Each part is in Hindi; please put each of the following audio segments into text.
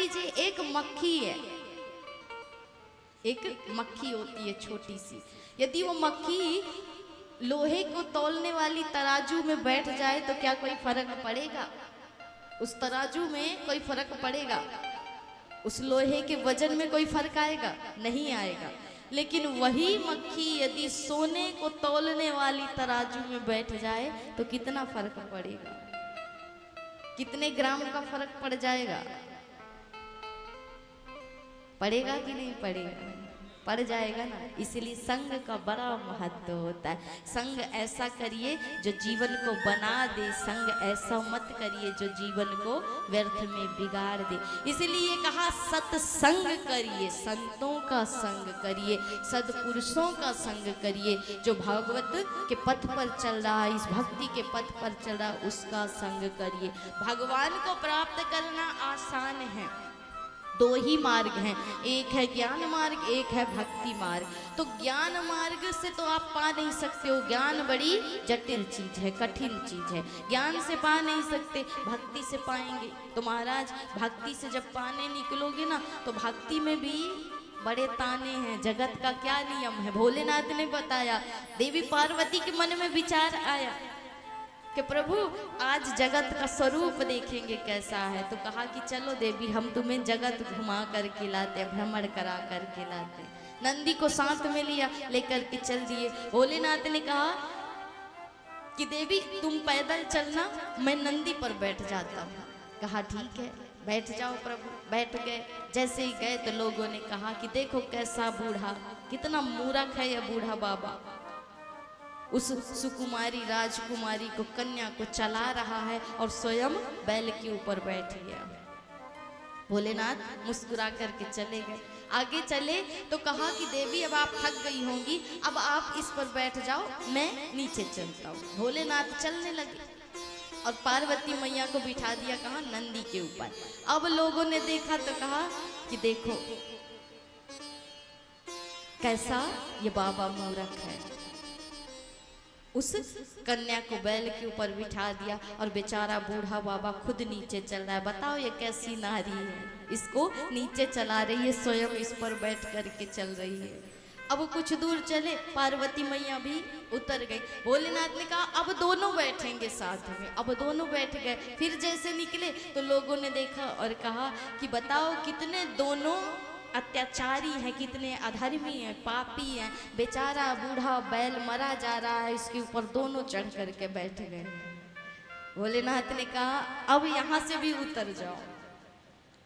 लीजिए एक मक्खी है, एक मक्खी होती है छोटी सी, यदि वो मक्खी लोहे को तौलने वाली तराजू में बैठ जाए तो क्या कोई फर्क पड़ेगा? उस तराजू में कोई फर्क पड़ेगा? उस लोहे के वजन में कोई फर्क आएगा? नहीं आएगा। लेकिन वही मक्खी यदि सोने को तौलने वाली तराजू में बैठ जाए तो कितना फर्क पड़ेगा? कितने ग्राम का फर्क पड़ जाएगा? पड़ेगा कि नहीं पड़ेगा? पड़ जाएगा ना। इसलिए संग का बड़ा महत्व होता है। संग ऐसा करिए जो जीवन को बना दे, संग ऐसा मत करिए जो जीवन को व्यर्थ में बिगाड़ दे। इसलिए कहा सत्संग करिए, संतों का संग करिए, सद्पुरुषों का संग करिए, जो भागवत के पथ पर चल रहा है, इस भक्ति के पथ पर चल रहा है, उसका संग करिए। भगवान को प्राप्त करना आसान है। दो ही मार्ग हैं, एक है ज्ञान मार्ग, एक है भक्ति मार्ग। तो ज्ञान मार्ग से तो आप पा नहीं सकते हो, ज्ञान बड़ी जटिल चीज है, कठिन चीज है, ज्ञान से पा नहीं सकते, भक्ति से पाएंगे। तो महाराज भक्ति से जब पाने निकलोगे ना तो भक्ति में भी बड़े ताने हैं। जगत का क्या नियम है भोलेनाथ ने बताया। देवी पार्वती के मन में विचार आया कि प्रभु आज जगत का स्वरूप देखेंगे कैसा है। तो कहा कि चलो देवी हम तुम्हें जगत घुमा कर के लाते, भ्रमण करा कर के लाते। नंदी को साथ में लिया, लेकर के चल दिए। भोलेनाथ ने कहा कि देवी तुम पैदल चलना, मैं नंदी पर बैठ जाता हूँ। कहा ठीक है बैठ जाओ प्रभु। बैठ गए। जैसे ही गए तो लोगों ने कहा कि देखो कैसा बूढ़ा, कितना मूर्ख है यह बूढ़ा बाबा, उस सुकुमारी राजकुमारी को, कन्या को चला रहा है और स्वयं बैल के ऊपर बैठ गया। भोलेनाथ मुस्कुरा करके चले गए। आगे चले तो कहा कि देवी अब आप थक गई होंगी, अब आप इस पर बैठ जाओ, मैं नीचे चलता हूँ। भोलेनाथ चलने लगे और पार्वती मैया को बिठा दिया कहा नंदी के ऊपर। अब लोगों ने देखा तो कहा कि देखो कैसा ये बाबा मूर्ख है। उस कन्या को बैल के ऊपर बिठा दिया और बेचारा बूढ़ा बाबा खुद नीचे चल रहा है। बताओ ये कैसी नारी है, इसको नीचे चला रही है, स्वयं इस पर बैठ करके चल रही है। अब कुछ दूर चले, पार्वती मैया भी उतर गई। भोलेनाथ ने कहा अब दोनों बैठेंगे साथ में। अब दोनों बैठ गए। फिर जैसे निकले तो लोगों ने देखा और कहा कि बताओ कितने दोनों अत्याचारी हैं, कितने अधर्मी हैं, पापी हैं। बेचारा बूढ़ा बैल मरा जा रहा है, इसके ऊपर दोनों चढ़ करके बैठ गए। भोलेनाथ ने कहा अब यहाँ से भी उतर जाओ।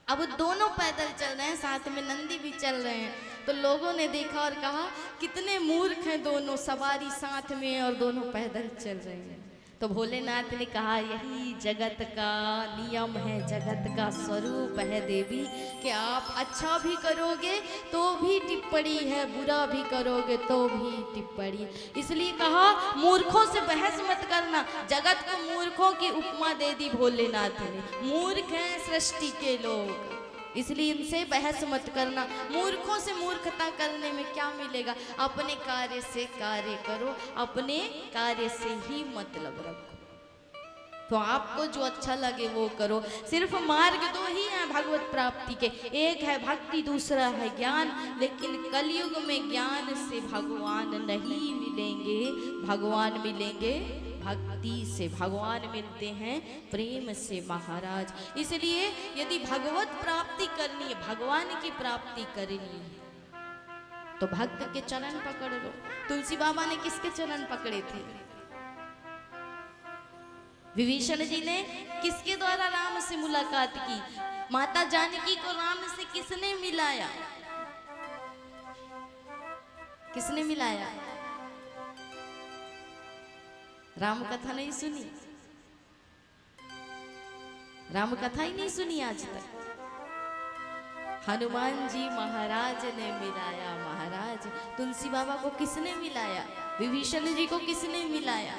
अब दोनों पैदल चल रहे हैं, साथ में नंदी भी चल रहे हैं। तो लोगों ने देखा और कहा कितने मूर्ख हैं दोनों, सवारी साथ में और दोनों पैदल चल रहे हैं। तो भोलेनाथ ने कहा यही जगत का नियम है, जगत का स्वरूप है देवी, कि आप अच्छा भी करोगे तो भी टिप्पणी है, बुरा भी करोगे तो भी टिप्पणी। इसलिए कहा मूर्खों से बहस मत करना। जगत को मूर्खों की उपमा दे दी भोलेनाथ ने। मूर्ख हैं सृष्टि के लोग, इसलिए इनसे बहस मत करना। मूर्खों से मूर्खता करने में क्या मिलेगा? अपने कार्य से कार्य करो, अपने कार्य से ही मतलब रखो। तो आपको जो अच्छा लगे वो करो। सिर्फ मार्ग दो ही हैं भगवत प्राप्ति के, एक है भक्ति, दूसरा है ज्ञान। लेकिन कलयुग में ज्ञान से भगवान नहीं मिलेंगे, भगवान मिलेंगे भक्ति से। भगवान मिलते हैं प्रेम से महाराज। इसलिए यदि भगवत प्राप्ति करनी है, भगवान की प्राप्ति करनी है तो भक्त के चरण पकड़ लो। तुलसी बाबा ने किसके चरण पकड़े थे? विभीषण जी ने किसके द्वारा राम से मुलाकात की? माता जानकी को राम से किसने मिलाया? किसने मिलाया? राम कथा नहीं सुनी? राम कथा ही नहीं सुनी आज तक? हनुमान जी महाराज ने मिलाया महाराज। तुलसी बाबा को किसने मिलाया? विभीषण जी को किसने मिलाया?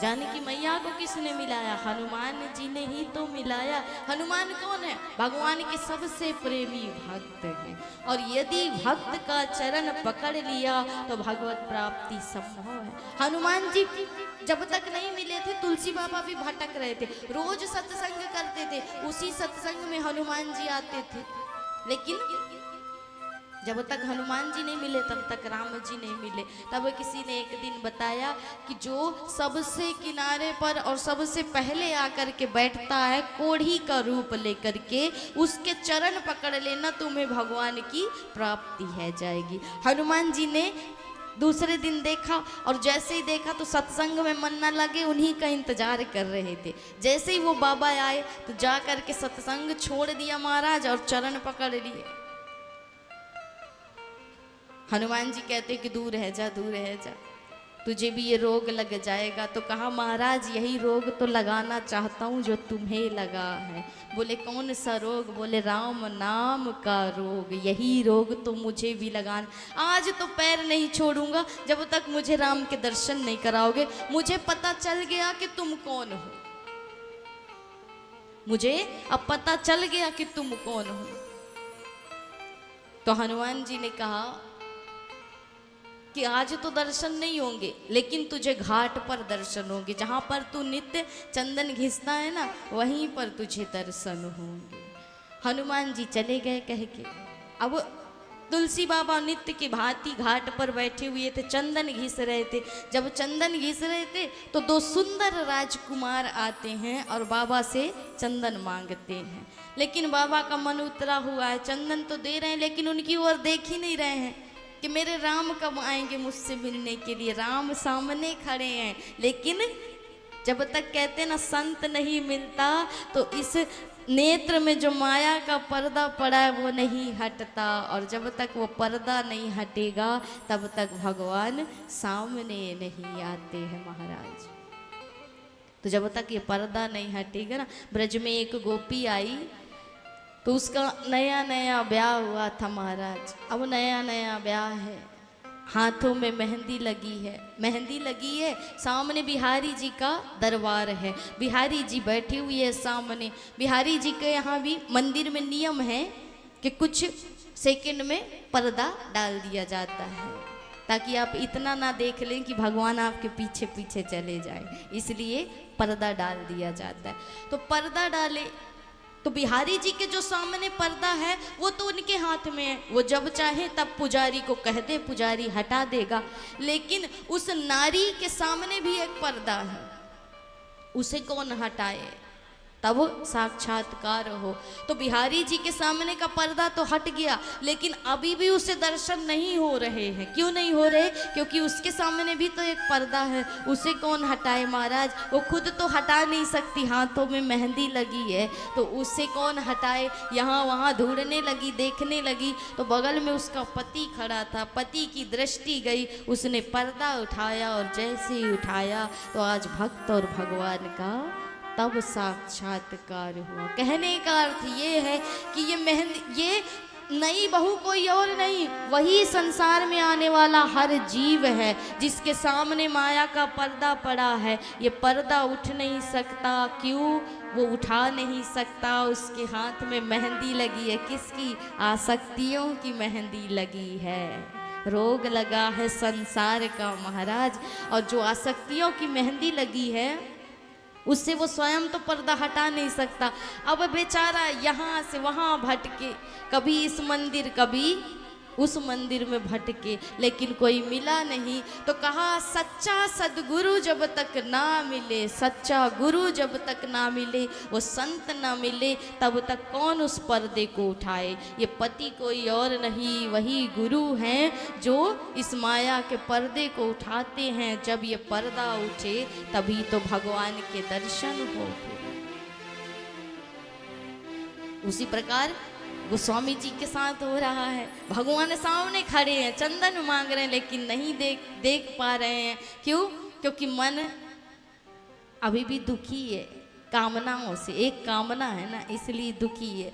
जानकी मैया को किसने मिलाया? हनुमान जी ने ही तो मिलाया। हनुमान कौन है? भगवान के सबसे प्रेमी भक्त हैं, और यदि भक्त का चरण पकड़ लिया तो भगवत प्राप्ति संभव है। हनुमान जी जब तक नहीं मिले थे, तुलसी बाबा भी भटक रहे थे, रोज सत्संग करते थे, उसी सत्संग में हनुमान जी आते थे। लेकिन जब तक हनुमान जी नहीं मिले तब तक राम जी नहीं मिले। तब किसी ने एक दिन बताया कि जो सबसे किनारे पर और सबसे पहले आकर के बैठता है कोढ़ी का रूप लेकर के, उसके चरण पकड़ लेना, तुम्हें भगवान की प्राप्ति है जाएगी। हनुमान जी ने दूसरे दिन देखा, और जैसे ही देखा तो सत्संग में मन न लगे, उन्हीं का इंतजार कर रहे थे। जैसे ही वो बाबा आए तो जा करके सत्संग छोड़ दिया महाराज और चरण पकड़ लिए। हनुमान जी कहते कि दूर है जा, दूर है जा, तुझे भी ये रोग लग जाएगा। तो कहा महाराज यही रोग तो लगाना चाहता हूँ जो तुम्हें लगा है। बोले कौन सा रोग? बोले राम नाम का रोग, यही रोग तो मुझे भी लगाना। आज तो पैर नहीं छोड़ूंगा जब तक मुझे राम के दर्शन नहीं कराओगे। मुझे पता चल गया कि तुम कौन हो, मुझे अब पता चल गया कि तुम कौन हो। तो हनुमान जी ने कहा कि आज तो दर्शन नहीं होंगे, लेकिन तुझे घाट पर दर्शन होंगे। जहाँ पर तू नित्य चंदन घिसता है ना, वहीं पर तुझे दर्शन होंगे। हनुमान जी चले गए कह के। अब तुलसी बाबा नित्य की भांति घाट पर बैठे हुए थे, चंदन घिस रहे थे। जब चंदन घिस रहे थे तो दो सुंदर राजकुमार आते हैं और बाबा से चंदन मांगते हैं। लेकिन बाबा का मन उतरा हुआ है, चंदन तो दे रहे हैं लेकिन उनकी ओर देख ही नहीं रहे हैं कि मेरे राम कब आएंगे मुझसे मिलने के लिए। राम सामने खड़े हैं, लेकिन जब तक कहते ना संत नहीं मिलता तो इस नेत्र में जो माया का पर्दा पड़ा है वो नहीं हटता, और जब तक वो पर्दा नहीं हटेगा तब तक भगवान सामने नहीं आते हैं महाराज। तो जब तक ये पर्दा नहीं हटेगा ना, ब्रज में एक गोपी आई तो उसका नया नया ब्याह हुआ था महाराज। अब नया नया ब्याह है, हाथों में मेहंदी लगी है, मेहंदी लगी है, सामने बिहारी जी का दरबार है, बिहारी जी बैठे हुए हैं सामने। बिहारी जी के यहाँ भी मंदिर में नियम है कि कुछ सेकंड में पर्दा डाल दिया जाता है, ताकि आप इतना ना देख लें कि भगवान आपके पीछे पीछे चले जाए, इसलिए पर्दा डाल दिया जाता है। तो पर्दा डाले तो बिहारी जी के जो सामने पर्दा है वो तो उनके हाथ में है, वो जब चाहे तब पुजारी को कह दे, पुजारी हटा देगा। लेकिन उस नारी के सामने भी एक पर्दा है, उसे कौन हटाए? तब साक्षात्कार हो। तो बिहारी जी के सामने का पर्दा तो हट गया, लेकिन अभी भी उसे दर्शन नहीं हो रहे हैं। क्यों नहीं हो रहे? क्योंकि उसके सामने भी तो एक पर्दा है, उसे कौन हटाए महाराज? वो खुद तो हटा नहीं सकती, हाथों में मेहंदी लगी है, तो उसे कौन हटाए? यहाँ वहाँ ढूंढने लगी, देखने लगी तो बगल में उसका पति खड़ा था। पति की दृष्टि गई, उसने पर्दा उठाया, और जैसे ही उठाया तो आज भक्त और भगवान का तब साक्षात्कार हुआ। कहने का अर्थ ये है कि ये मेहंदी, ये नई बहू कोई और नहीं, वही संसार में आने वाला हर जीव है जिसके सामने माया का पर्दा पड़ा है। ये पर्दा उठ नहीं सकता। क्यों? वो उठा नहीं सकता। उसके हाथ में मेहंदी लगी है, किसकी? आसक्तियों की मेहंदी लगी है। रोग लगा है संसार का महाराज, और जो आसक्तियों की मेहंदी लगी है उससे वो स्वयं तो पर्दा हटा नहीं सकता। अब बेचारा यहाँ से वहाँ भटके, कभी इस मंदिर कभी उस मंदिर में भटके, लेकिन कोई मिला नहीं। तो कहा सच्चा सदगुरु जब तक ना मिले, सच्चा गुरु जब तक ना मिले, वो संत ना मिले, तब तक कौन उस पर्दे को उठाए? ये पति कोई और नहीं, वही गुरु हैं जो इस माया के पर्दे को उठाते हैं। जब ये पर्दा उठे तभी तो भगवान के दर्शन हो। उसी प्रकार गोस्वामी जी के साथ हो रहा है। भगवान सामने खड़े हैं, चंदन मांग रहे हैं, लेकिन नहीं देख पा रहे हैं। क्यों? क्योंकि मन अभी भी दुखी है कामनाओं से। एक कामना है ना, इसलिए दुखी है।